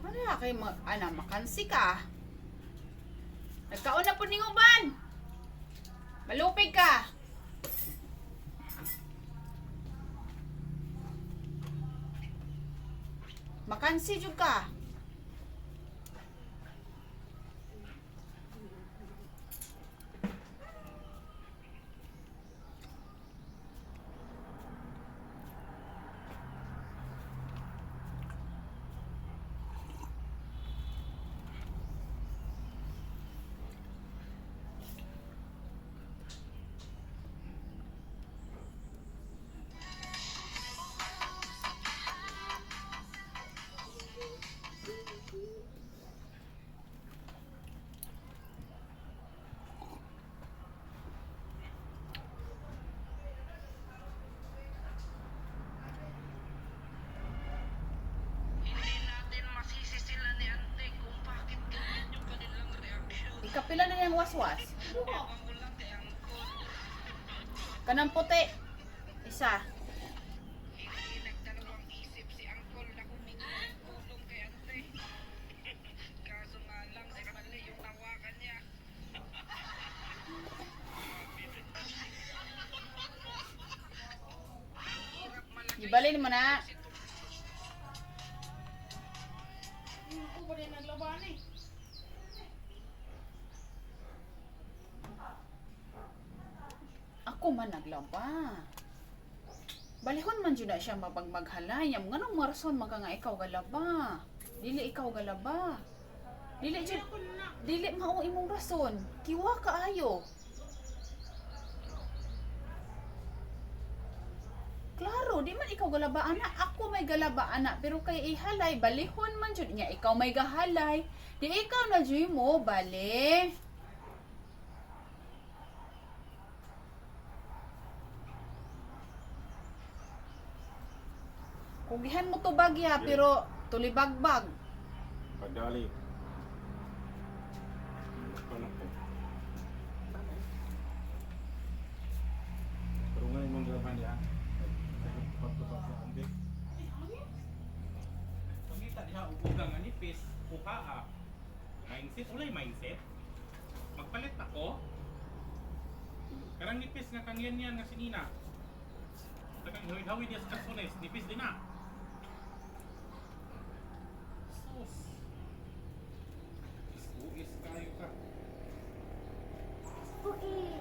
Ano ya kay makansi ka? Nagkaon na po ning uban. Malupig ka. Makansi jud ka. Ikapila na yung waswas. Kanang puti. Isa. Ibalin mo na. Ako pa rin naglaban eh. Ako man naglaba. Balihon man jud na siya mapagmaghalayam. Nganong marason maka nga ikaw galaba? Dili ikaw galaba. Dili mao imong rason. Kiwa kaayo. Klaro, di man ikaw galaba ana, ako may galaba ana, pero kay ihalay balihon man jud niya ikaw may gahalay. Di ikaw na jud mo bali. Kugihan mo to bagya, pero tulibagbag. Padali. Ano po? Pero ngayon mong gawin niya. Pagkita diha ubugang nga nipis, kuha ha. Mindset, ulay mindset. Magpalit ako. Karang nipis nga kangyan nga sinina. Tagang hawid-hawid niya sa kalsones, nipis din na. Sus. Is kayo ka. Okay.